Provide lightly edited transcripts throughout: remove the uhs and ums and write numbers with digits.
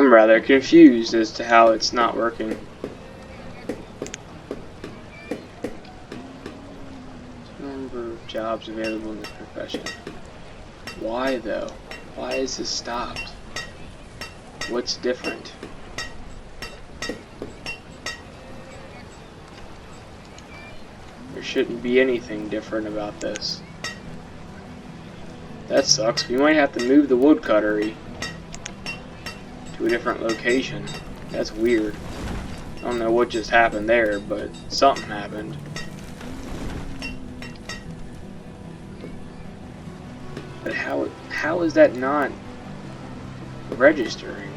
I'm rather confused as to how it's not working. Number of jobs available in the profession. Why though? Why is this stopped? What's different? There shouldn't be anything different about this. That sucks. We might have to move the woodcuttery to a different location. That's weird. I don't know what just happened there, but something happened. But how is that not registering?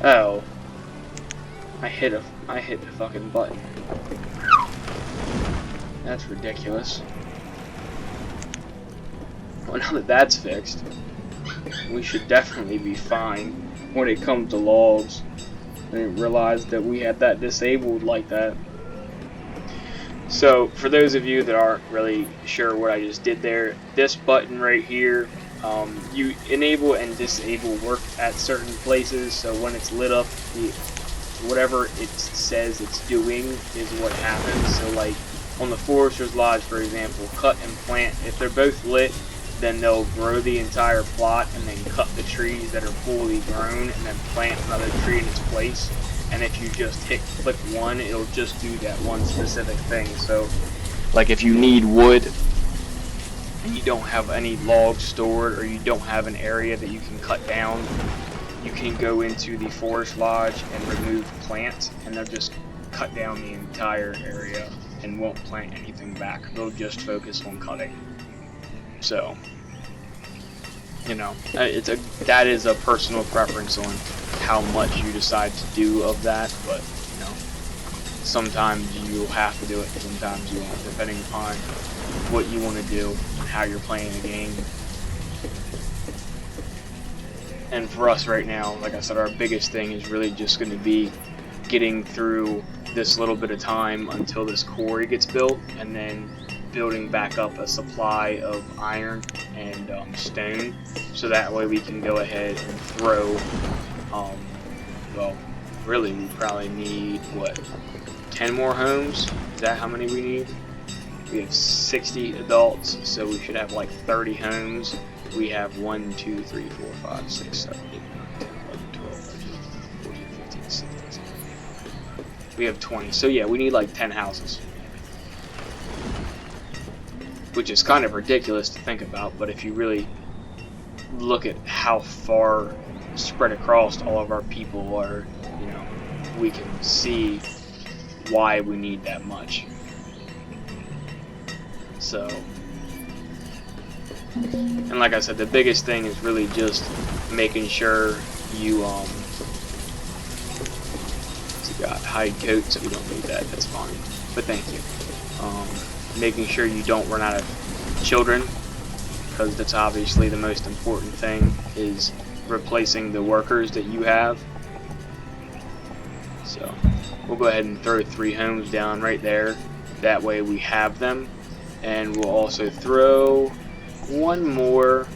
Oh. I hit the fucking button. That's ridiculous. Well, now that that's fixed, we should definitely be fine when it comes to logs. I didn't realize that we had that disabled like that. So, for those of you that aren't really sure what I just did there, this button right here, you enable and disable work at certain places, so when it's lit up, whatever it says it's doing is what happens. So like on the Forester's Lodge, for example, cut and plant, if they're both lit, then they'll grow the entire plot and then cut the trees that are fully grown and then plant another tree in its place. And if you just click one, it'll just do that one specific thing. So like if you need wood and you don't have any logs stored, or you don't have an area that you can cut down, you can go into the Forest Lodge and remove plants, and they'll just cut down the entire area and won't plant anything back. They'll just focus on cutting. So, you know, that is a personal preference on how much you decide to do of that, but, you know, sometimes you'll have to do it, sometimes you won't, depending upon what you want to do and how you're playing the game. And for us right now, like I said, our biggest thing is really just going to be getting through this little bit of time until this quarry gets built, and then building back up a supply of iron and stone, so that way we can go ahead and throw, well, really we probably need, what, 10 more homes? Is that how many we need? We have 60 adults, so we should have like 30 homes. We have 1, 2, 3, 4, 5, 6, 7, 8, 9, 10, 11, 12, 13, 14, 15, 16, 17. We have 20. So yeah, we need like 10 houses. Which is kind of ridiculous to think about, but if you really look at how far spread across all of our people are, you know, we can see why we need that much. So, and like I said, the biggest thing is really just making sure you got hide coats. We don't need that, that's fine, but thank you. Making sure you don't run out of children, because that's obviously the most important thing, is replacing the workers that you have. So we'll go ahead and throw 3 homes down right there, that way we have them. And we'll also throw 1 more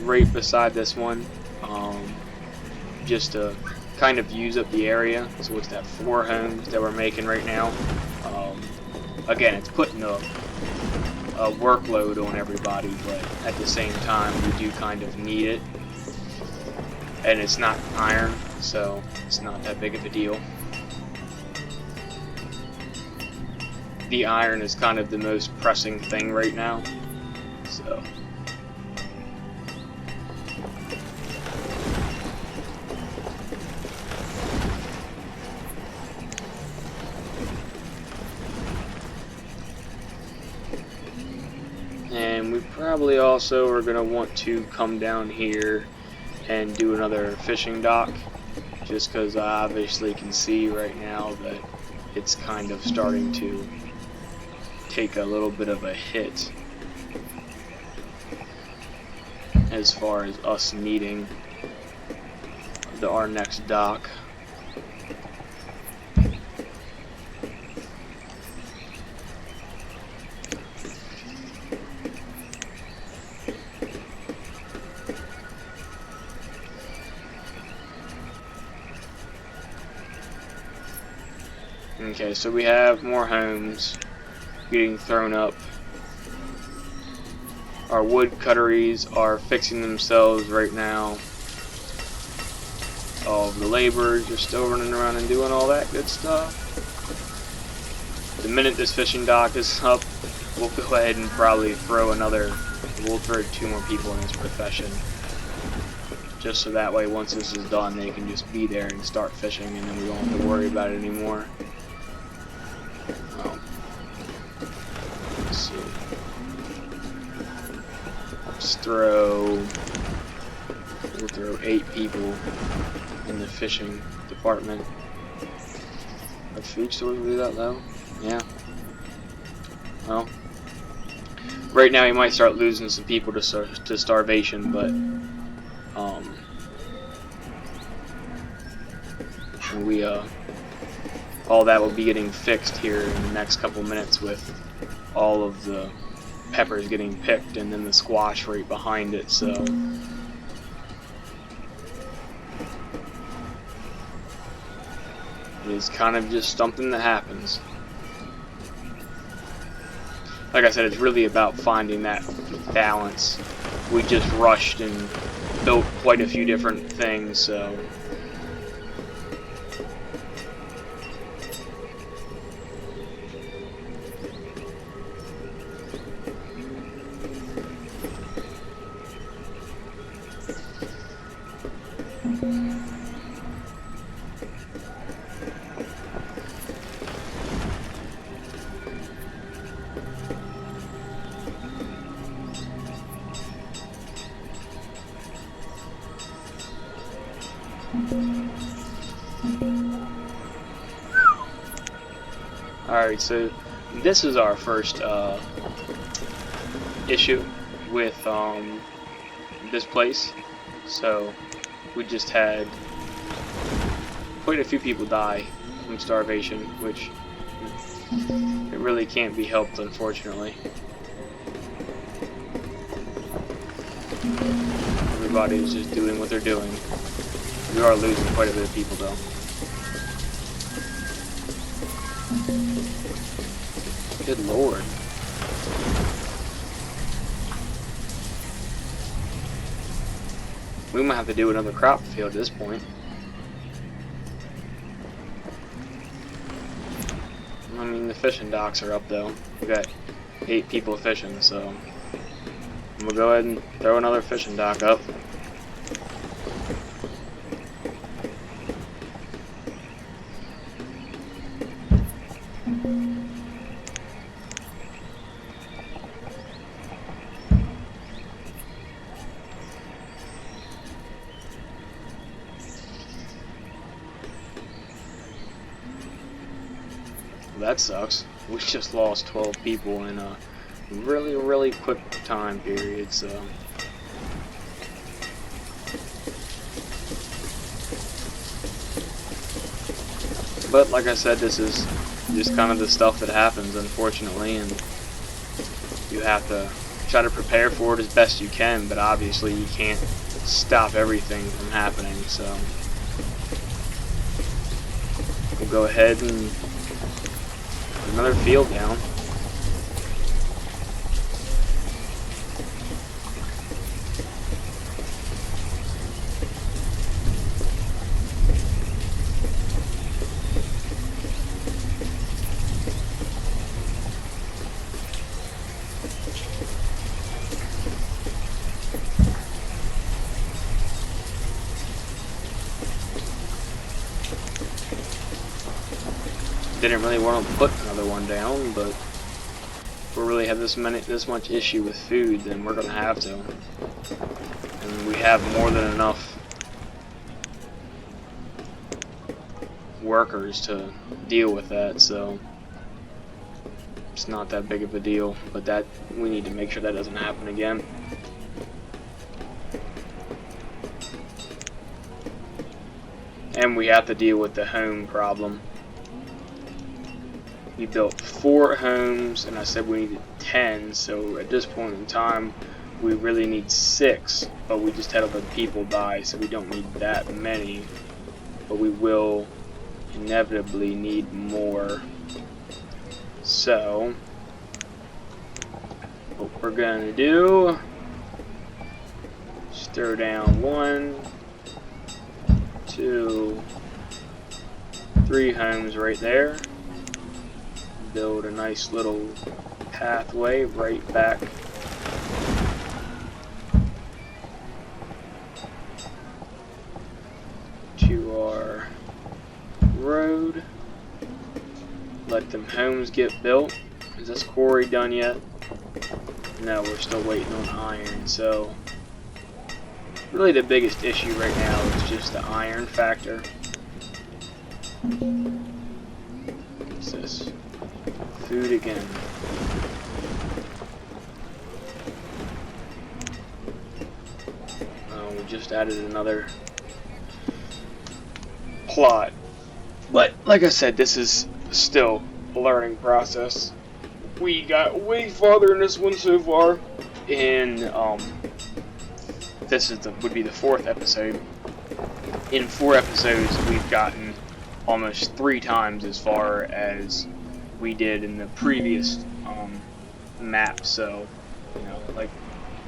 right beside this one, just to kind of use up the area. So what's that, 4 homes that we're making right now? Again, it's putting a workload on everybody, but at the same time we do kind of need it, and it's not iron, so it's not that big of a deal. The iron is kind of the most pressing thing right now, so and we probably also are going to want to come down here and do another fishing dock, just because I obviously can see right now that it's kind of starting to take a little bit of a hit as far as us needing our next dock. Okay, so we have more homes getting thrown up. Our wood cutteries are fixing themselves right now. All of the laborers are still running around and doing all that good stuff. The minute this fishing dock is up, we'll go ahead and probably we'll throw 2 more people in this profession. Just so that way once this is done they can just be there and start fishing and then we don't have to worry about it anymore. Let's see. We'll throw 8 people in the fishing department. Are food stores really that low? Yeah. Well, right now you might start losing some people to starvation, but all that will be getting fixed here in the next couple minutes with all of the peppers getting picked and then the squash right behind it. So it's kind of just something that happens. Like I said, it's really about finding that balance. We just rushed and built quite a few different things, so alright, so this is our first issue with this place. So we just had quite a few people die from starvation, which it really can't be helped, unfortunately. Everybody's just doing what they're doing. We are losing quite a bit of people though. Good lord. We might have to do another crop field at this point. I mean, the fishing docks are up though. We got 8 people fishing, so we'll go ahead and throw another fishing dock up. That sucks. We just lost 12 people in a really quick time period, so but like I said, this is just kind of the stuff that happens, unfortunately, and you have to try to prepare for it as best you can, but obviously you can't stop everything from happening, so we'll go ahead and put another field down. Didn't really want to put another one down, but if we really have this much issue with food, then we're gonna have to. And we have more than enough workers to deal with that, so it's not that big of a deal. But that we need to make sure that doesn't happen again. And we have to deal with the home problem. We built 4 homes, and I said we needed 10, so at this point in time, we really need 6, but we just had other people die, so we don't need that many. But we will inevitably need more. So what we're gonna do is throw down 1, 2, 3 homes right there. Build a nice little pathway right back to our road. Let them homes get built. Is this quarry done yet? No, we're still waiting on iron. So really the biggest issue right now is just the iron factor. What's this? Food again. We just added another plot. But like I said, this is still a learning process. We got way farther in this one so far, and this is would be the 4th episode. In 4 episodes, we've gotten almost 3 times as far as we did in the previous map. So, you know, like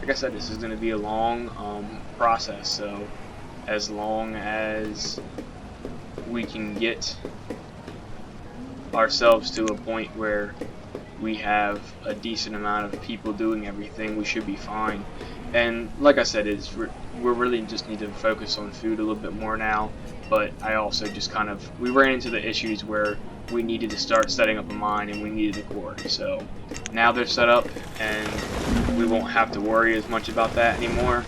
I said, this is going to be a long process. So, as long as we can get ourselves to a point where we have a decent amount of people doing everything, we should be fine. And like I said, we're really just need to focus on food a little bit more now. But I also just we ran into the issues where we needed to start setting up a mine and we needed a quarry. So now they're set up and we won't have to worry as much about that anymore.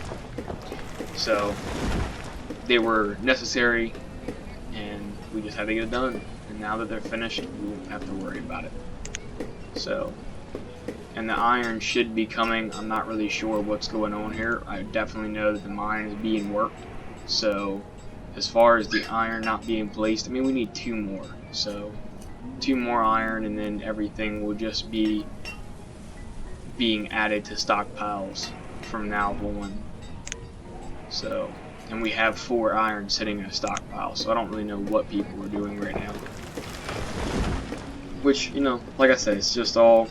So they were necessary and we just had to get it done. And now that they're finished, we won't have to worry about it. So, and the iron should be coming. I'm not really sure what's going on here. I definitely know that the mine is being worked. So as far as the iron not being placed, I mean, we need 2 more. So 2 more iron and then everything will just be being added to stockpiles from now on. So, and we have 4 iron sitting in a stockpile, so I don't really know what people are doing right now. Which, you know, like I said, it's just all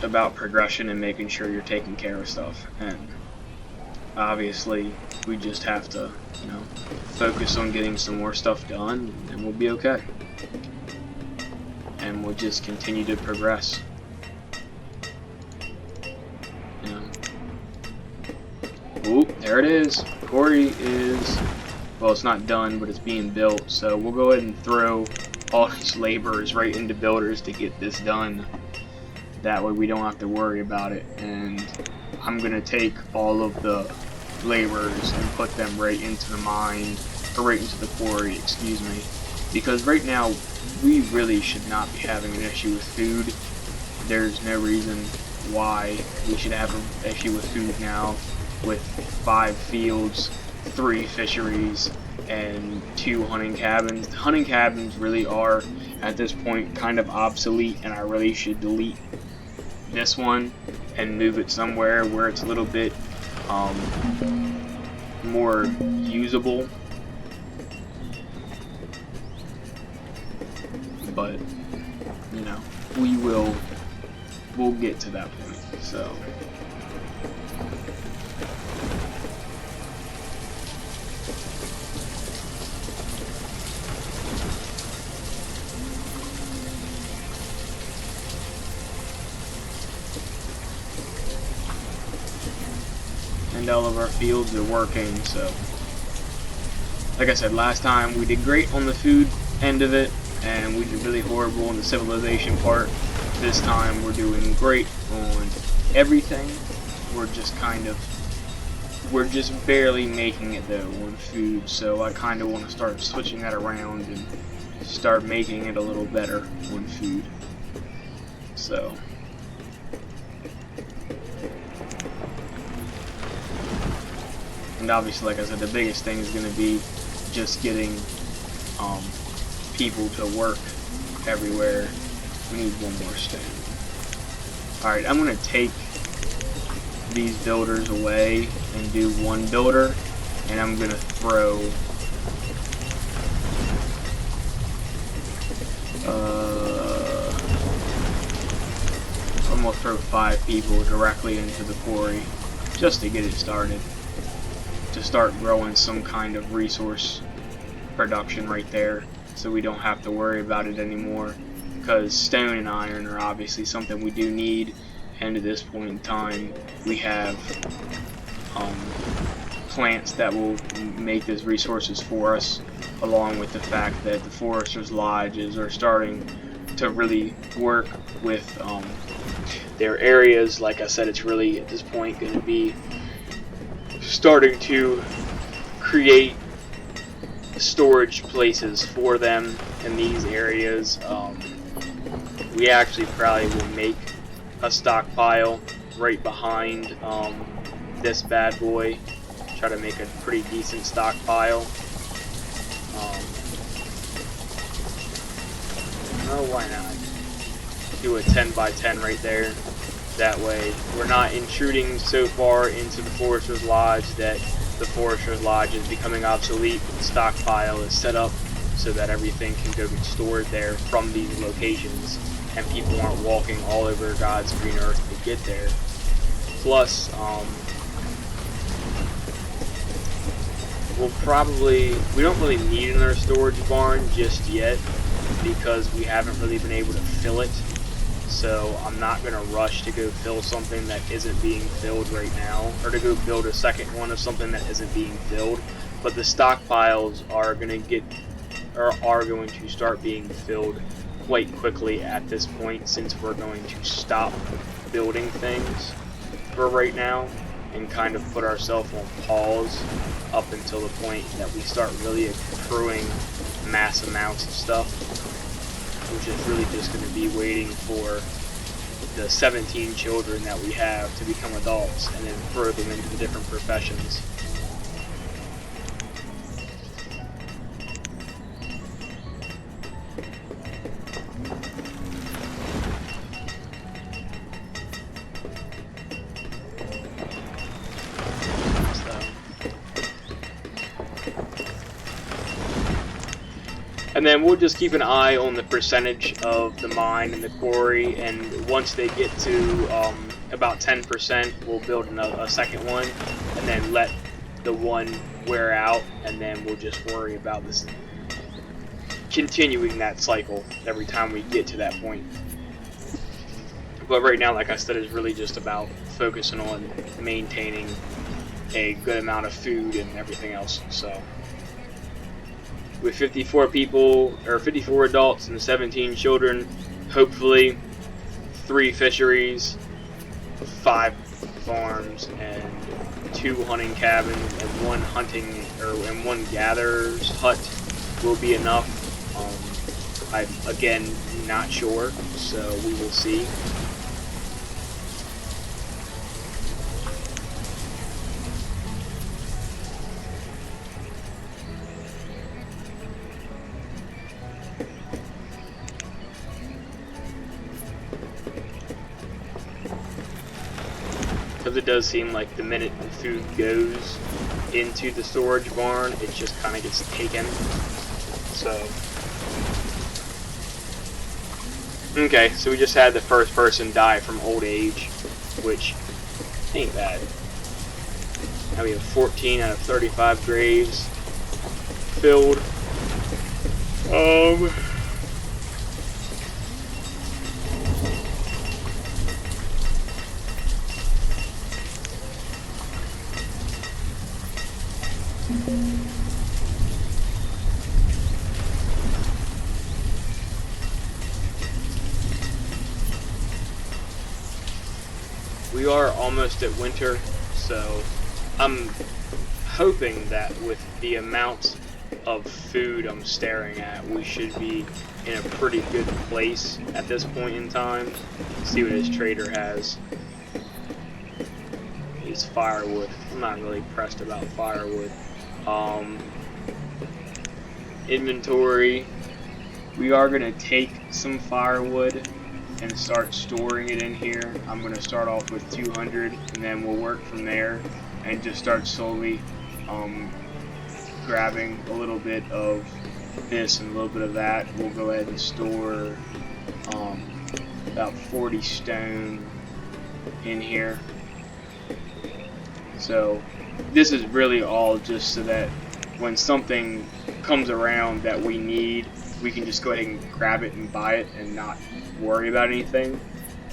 about progression and making sure you're taking care of stuff. And obviously, we just have to, you know, focus on getting some more stuff done, and we'll be okay. And we'll just continue to progress. You know. Ooh, there it is. Quarry is, well, it's not done, but it's being built. So we'll go ahead and throw all these laborers right into builders to get this done. That way we don't have to worry about it. And I'm gonna take all of the laborers and put them right into the mine, or right into the quarry, excuse me. Because right now we really should not be having an issue with food. There's no reason why we should have an issue with food now, with 5 fields, 3 fisheries, and 2 hunting cabins. The hunting cabins really are, at this point, kind of obsolete, and I really should delete this one and move it somewhere where it's a little bit more usable. But, you know, we'll get to that point. So and all of our fields are working. So like I said, last time we did great on the food end of it, and we did really horrible in the civilization part. This time we're doing great on everything. We're just barely making it though on food, so I kind of want to start switching that around and start making it a little better on food. So and obviously, like I said, the biggest thing is going to be just getting people to work everywhere. We need 1 more stone. Alright, I'm going to take these builders away and do 1 builder, and I'm going to throw throw 5 people directly into the quarry just to get it started, to start growing some kind of resource production right there, so we don't have to worry about it anymore, because stone and iron are obviously something we do need, and at this point in time we have plants that will make those resources for us, along with the fact that the foresters' lodges are starting to really work with their areas. Like I said, it's really at this point going to be starting to create storage places for them in these areas. We actually probably will make a stockpile right behind this bad boy. Try to make a pretty decent stockpile. Oh, why not? Do a 10 by 10 right there. That way we're not intruding so far into the Forester's Lodge that the Forester's Lodge is becoming obsolete. The stockpile is set up so that everything can go get stored there from these locations, and people aren't walking all over God's green earth to get there. Plus, we don't really need another storage barn just yet, because we haven't really been able to fill it. So I'm not going to rush to go fill something that isn't being filled right now, or to go build a second one of something that isn't being filled. But the stockpiles are going to start being filled quite quickly at this point, since we're going to stop building things for right now and kind of put ourselves on pause up until the point that we start really accruing mass amounts of stuff, which is really just going to be waiting for the 17 children that we have to become adults and then throw them into the different professions. And then we'll just keep an eye on the percentage of the mine and the quarry, and once they get to about 10%, we'll build a second one, and then let the one wear out, and then we'll just worry about this, continuing that cycle every time we get to that point. But right now, like I said, it's really just about focusing on maintaining a good amount of food and everything else. So with 54 people, or 54 adults and 17 children, hopefully 3 fisheries, 5 farms, and 2 hunting cabins, and 1 hunting, and 1 gatherer's hut will be enough. I'm again not sure, so we will see. Because it does seem like the minute the food goes into the storage barn, it just kind of gets taken. So, okay, so we just had the first person die from old age, which ain't bad. Now we have 14 out of 35 graves filled. We are almost at winter, so I'm hoping that with the amount of food I'm staring at, we should be in a pretty good place at this point in time. Let's see what his trader has. He's firewood. I'm not really pressed about firewood. Inventory. We are going to take some firewood and start storing it in here. I'm going to start off with 200, and then we'll work from there and just start slowly grabbing a little bit of this and a little bit of that. We'll go ahead and store about 40 stone in here. So this is really all just so that when something comes around that we need, we can just go ahead and grab it and buy it and not worry about anything.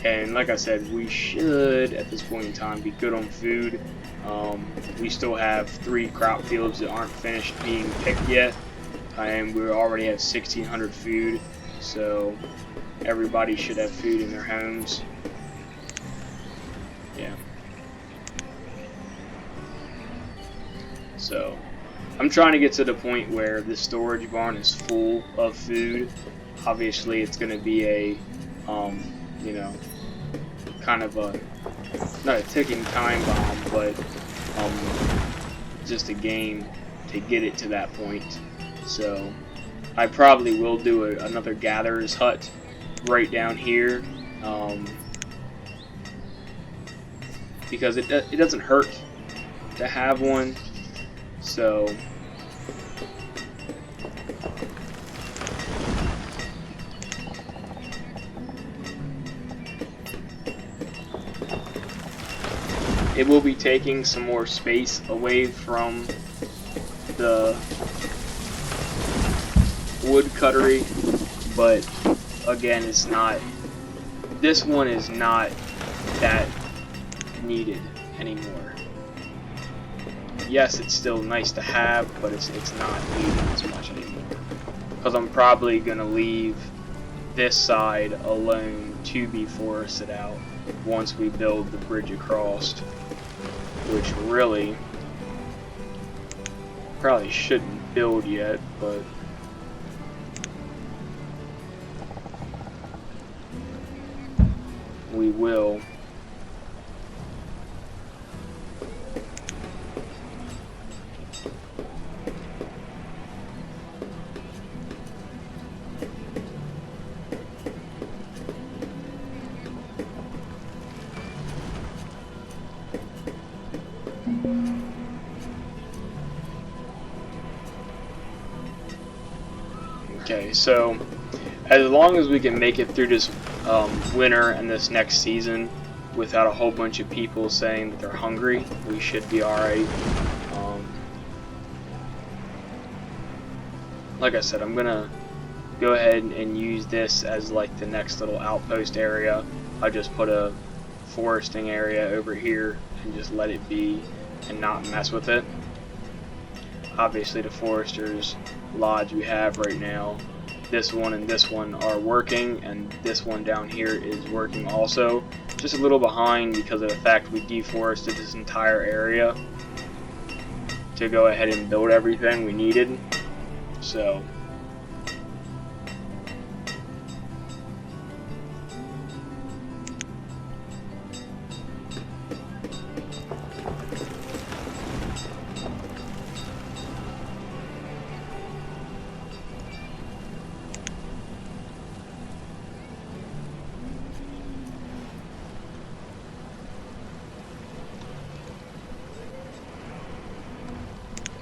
And like I said, we should at this point in time be good on food. We still have 3 crop fields that aren't finished being picked yet, and we already have 1,600 food, so everybody should have food in their homes. Yeah. So I'm trying to get to the point where the storage barn is full of food. Obviously it's going to be a you know, kind of a, not a ticking time bomb, but just a game to get it to that point. So I probably will do another gatherer's hut right down here, because it doesn't hurt to have one. So it will be taking some more space away from the wood cuttery, but again, it's not, this one is not that needed anymore. Yes, it's still nice to have, but it's not needed as much anymore, because I'm probably going to leave this side alone to be forested out once we build the bridge across, which really probably shouldn't build yet, but we will. Okay, so as long as we can make it through this winter and this next season without a whole bunch of people saying that they're hungry, we should be alright. Like I said, I'm gonna go ahead and use this as like the next little outpost area. I just put a foresting area over here and just let it be and not mess with it. Obviously the forester's lodge we have right now, this one and this one are working, and this one down here is working also. Just a little behind because of the fact we deforested this entire area to go ahead and build everything we needed. So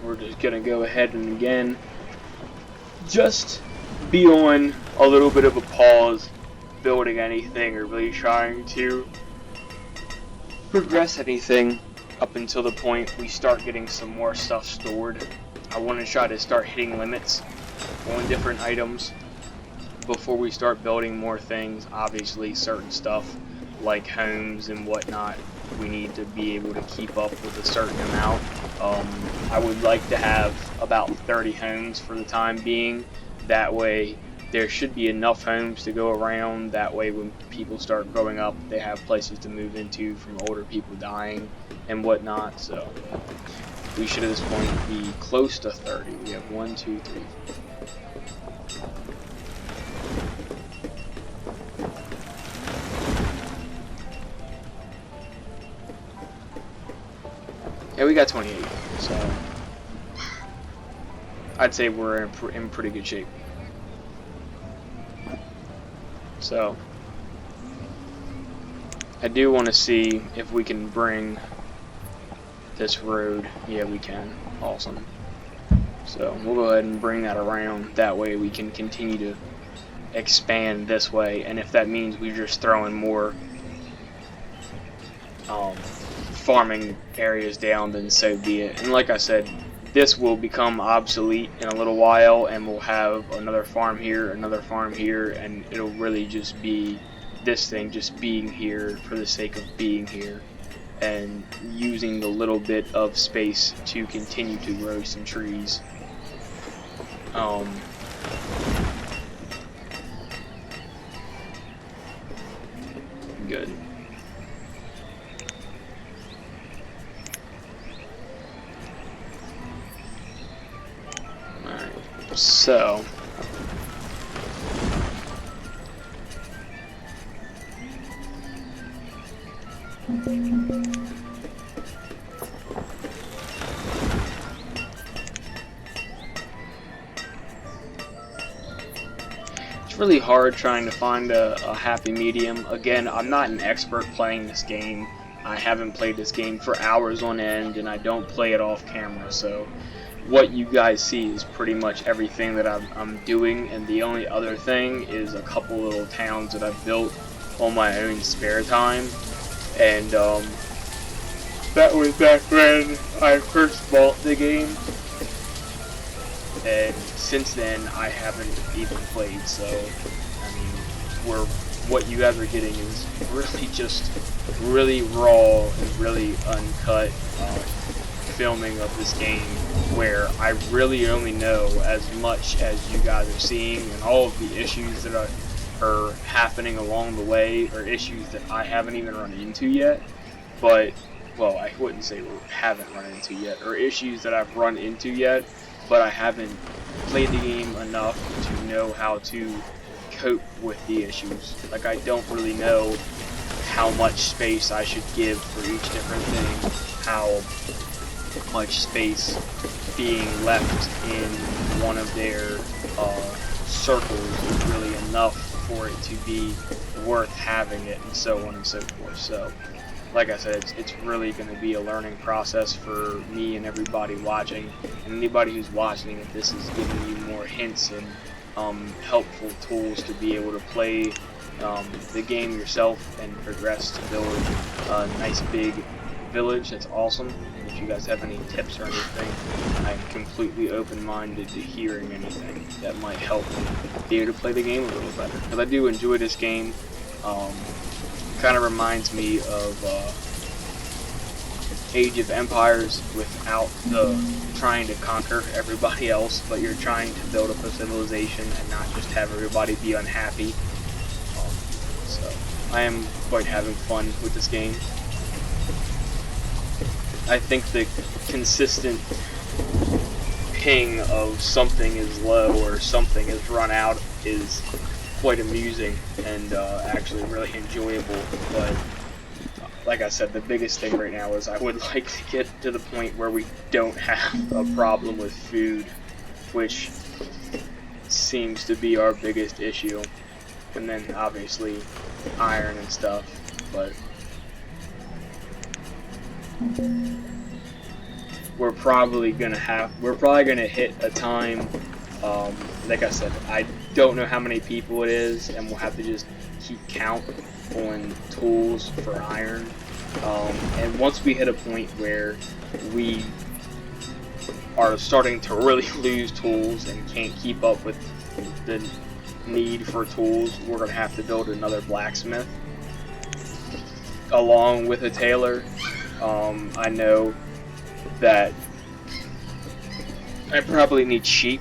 we're just gonna go ahead and again just be on a little bit of a pause building anything or really trying to progress anything up until the point we start getting some more stuff stored. I want to try to start hitting limits on different items before we start building more things. Obviously certain stuff like homes and whatnot, we need to be able to keep up with a certain amount. I would like to have about 30 homes for the time being. That way there should be enough homes to go around. That way when people start growing up, they have places to move into from older people dying and whatnot. So we should at this point be close to 30. We have 1, 2, 3, 4. Yeah, we got 28, so I'd say we're in pretty good shape. So I do want to see if we can bring this road. Yeah, we can. Awesome. So we'll go ahead and bring that around. That way we can continue to expand this way, and if that means we're just throwing more farming areas down, then so be it. And like I said, this will become obsolete in a little while, and we'll have another farm here, and it'll really just be this thing just being here for the sake of being here, and using the little bit of space to continue to grow some trees. Good. Alright, so it's really hard trying to find a happy medium. Again, I'm not an expert playing this game. I haven't played this game for hours on end, and I don't play it off camera, so what you guys see is pretty much everything that I'm doing, and the only other thing is a couple little towns that I've built on my own spare time. And that was back when I first bought the game, and since then I haven't even played. So I mean, what you guys are getting is really just really raw and really uncut filming of this game, where I really only know as much as you guys are seeing, and all of the issues that are happening along the way, or issues that I haven't even run into yet. But, well, I wouldn't say haven't run into yet, or issues that I've run into yet, but I haven't played the game enough to know how to cope with the issues. Like, I don't really know how much space I should give for each different thing, how much space being left in one of their circles is really enough for it to be worth having it, and so on and so forth. So, like I said, it's really going to be a learning process for me and everybody watching, and anybody who's watching it. This is giving you more hints and helpful tools to be able to play the game yourself and progress to build a nice big village. That's awesome. And if you guys have any tips or anything, I'm completely open-minded to hearing anything that might help me be able to play the game a little better, because I do enjoy this game. Kind of reminds me of Age of Empires without the trying to conquer everybody else, but you're trying to build up a civilization and not just have everybody be unhappy. So I am quite having fun with this game. I think the consistent ping of something is low or something is run out is quite amusing and actually really enjoyable. But like I said, the biggest thing right now is I would like to get to the point where we don't have a problem with food, which seems to be our biggest issue. And then obviously iron and stuff, but we're probably gonna hit a time, like I said, I don't know how many people it is, and we'll have to just keep count on tools for iron. And once we hit a point where we are starting to really lose tools and can't keep up with the need for tools, we're gonna have to build another blacksmith along with a tailor. I know that I probably need sheep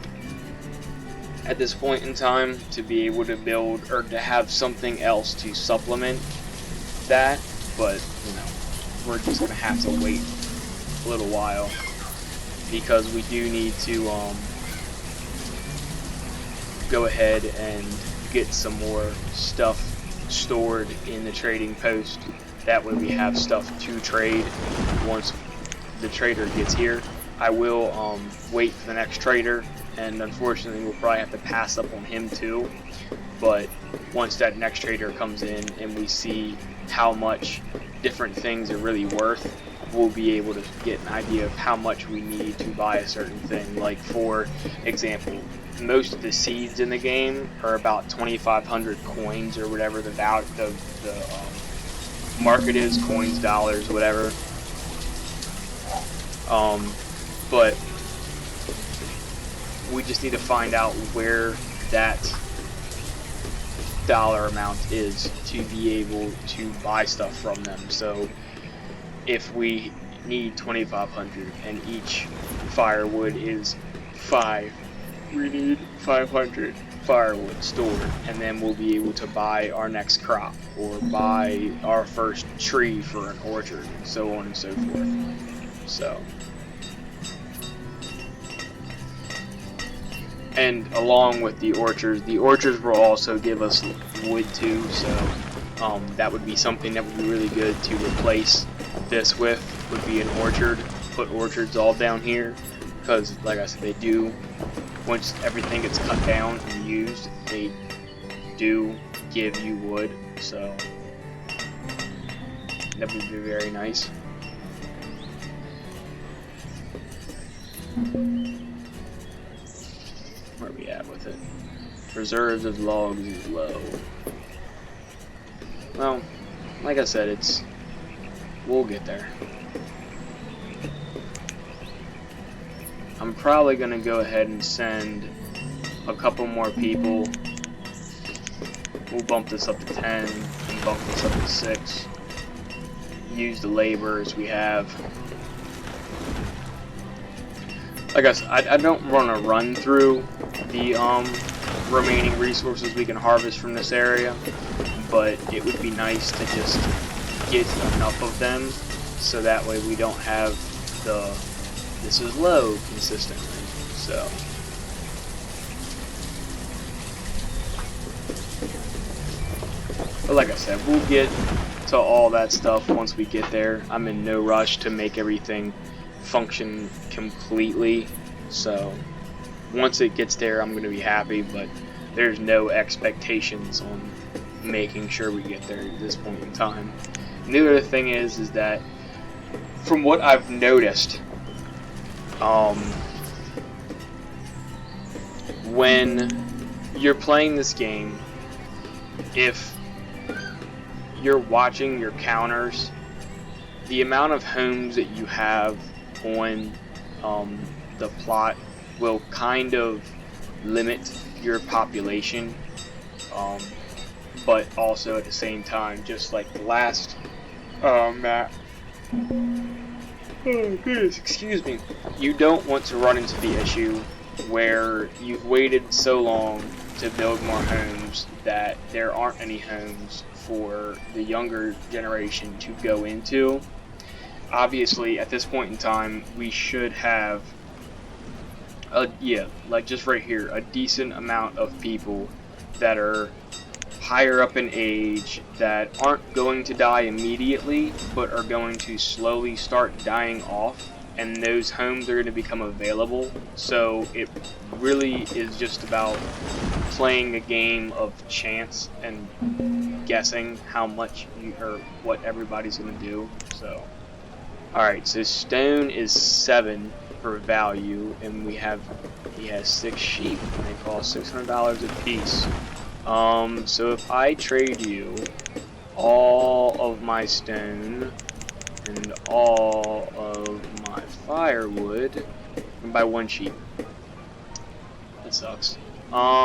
at this point in time to be able to build, or to have something else to supplement that, but you know, we're just gonna have to wait a little while, because we do need to go ahead and get some more stuff stored in the trading post. That way we have stuff to trade once the trader gets here. I will wait for the next trader, and unfortunately we'll probably have to pass up on him too. But once that next trader comes in and we see how much different things are really worth, we'll be able to get an idea of how much we need to buy a certain thing. Like, for example, most of the seeds in the game are about 2,500 coins or whatever the market is, coins, dollars, whatever. But we just need to find out where that dollar amount is to be able to buy stuff from them. So if we need 2,500 and each firewood is 5, we need 500 firewood stored, and then we'll be able to buy our next crop or buy our first tree for an orchard, and so on and so forth. So, and along with the orchards will also give us wood too, so that would be something that would be really good to replace this with, would be an orchard. Put orchards all down here, because like I said, they do, once everything gets cut down and used, they do give you wood, so that would be very nice. Where are we at with it? Reserves of logs is low. Well, like I said, we'll get there. I'm probably gonna go ahead and send a couple more people. We'll bump this up to 10 and bump this up to 6. Use the laborers we have. Like I said, I don't want to run through the remaining resources we can harvest from this area, but it would be nice to just get enough of them so that way we don't have the this is low consistently. So but like I said, we'll get to all that stuff once we get there. I'm in no rush to make everything function completely, so once it gets there I'm going to be happy, but there's no expectations on making sure we get there at this point in time. And the other thing is that from what I've noticed, when you're playing this game, if you're watching your counters, the amount of homes that you have on the plot will kind of limit your population, but also at the same time, just like the last map. Oh goodness, excuse me. You don't want to run into the issue where you've waited so long to build more homes that there aren't any homes for the younger generation to go into. Obviously, at this point in time, we should have like just right here, a decent amount of people that are higher up in age that aren't going to die immediately, but are going to slowly start dying off, and those homes are going to become available. So it really is just about playing a game of chance and guessing how much or what everybody's going to do. So, alright, so stone is 7 for value, and he has 6 sheep, and they cost $600 a piece. So if I trade you all of my stone and all of my firewood, and buy 1 sheep. That sucks.